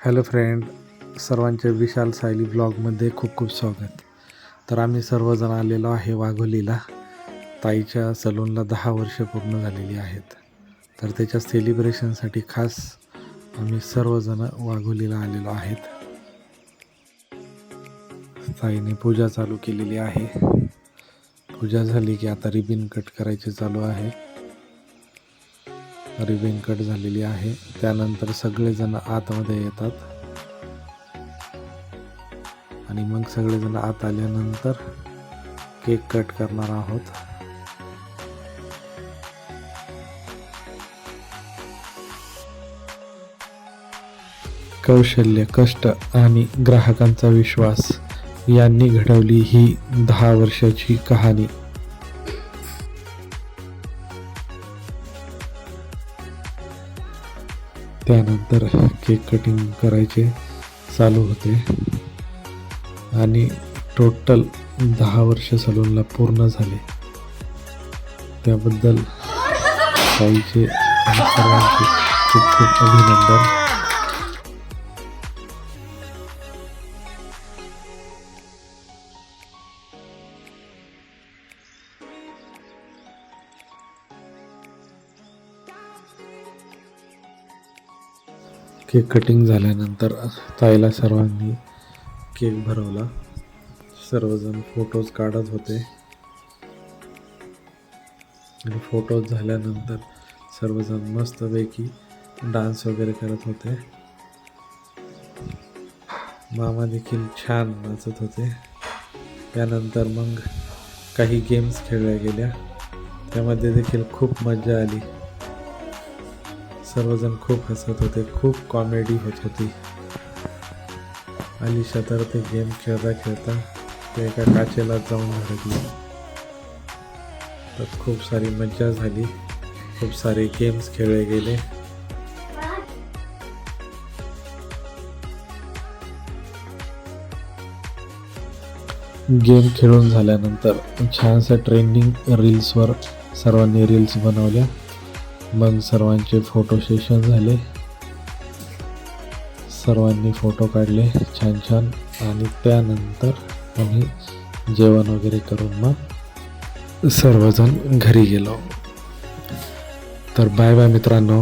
Hello friend, सर्वांचे विशाल सायली ब्लॉगमध्ये खूप खूप स्वागत. तर आम्ही सर्वजण आलेलो आहे वाघोलीला. ताईच्या सलूनला 10 वर्ष पूर्ण झालेली आहेत. तर त्याच्या सेलिब्रेशनसाठी खास आम्ही सर्वजण वाघोलीला आलेलो आहेत. ताईने पूजा चालू केलेली आहे. पूजा झाली की आता रिबिन कट करायचे चालू आहे. रिबिन कट झालेली आहे. त्यानंतर सगळेजण आतमध्ये येतात आणि मग सगळेजण आत आल्यानंतर केक कट करणार आहोत. कौशल्य, कष्ट आणि ग्राहकांचा विश्वास यांनी घडवली ही 10 वर्षाची कहाणी. त्यानंतर केक कटिंग करायचे चालू होते आणि टोटल 10 वर्ष सलूनला पूर्ण झाले. त्याबद्दल ताईचे आणि सर्वांचे खूप खूप अभिनंदन. केक कटिंग झाल्यानंतर ताईला सर्वांनी केक भरवला. सर्वजण फोटोज काढत होते आणि फोटोज झाल्यानंतर सर्वजण मस्तपैकी डान्स वगैरे करत होते. मामा देखील छान नाचत होते. त्यानंतर मग काही गेम्स खेळल्या गेल्या. त्यामध्ये देखील खूप मजा आली. सर्वजण खूप हसत होते. खूप कॉमेडी होत होती. अलिशा तर ते गेम खेळता खेळता ते एका काचेला जाऊन धडकली. तर खूप सारी मजा झाली. खूप सारे गेम्स खेळले गेले. गेम खेळून झाल्यानंतर छानशा ट्रेंडिंग रील्सवर सर्वांनी रील्स बनवल्या. मग सर्वांचे फोटो सेशन झाले. सर्वांनी फोटो काढले छान छान आणि त्यानंतर आम्ही जेवण वगैरे करून मग सर्वजण घरी गेलो. तर बाय बाय मित्रांनो.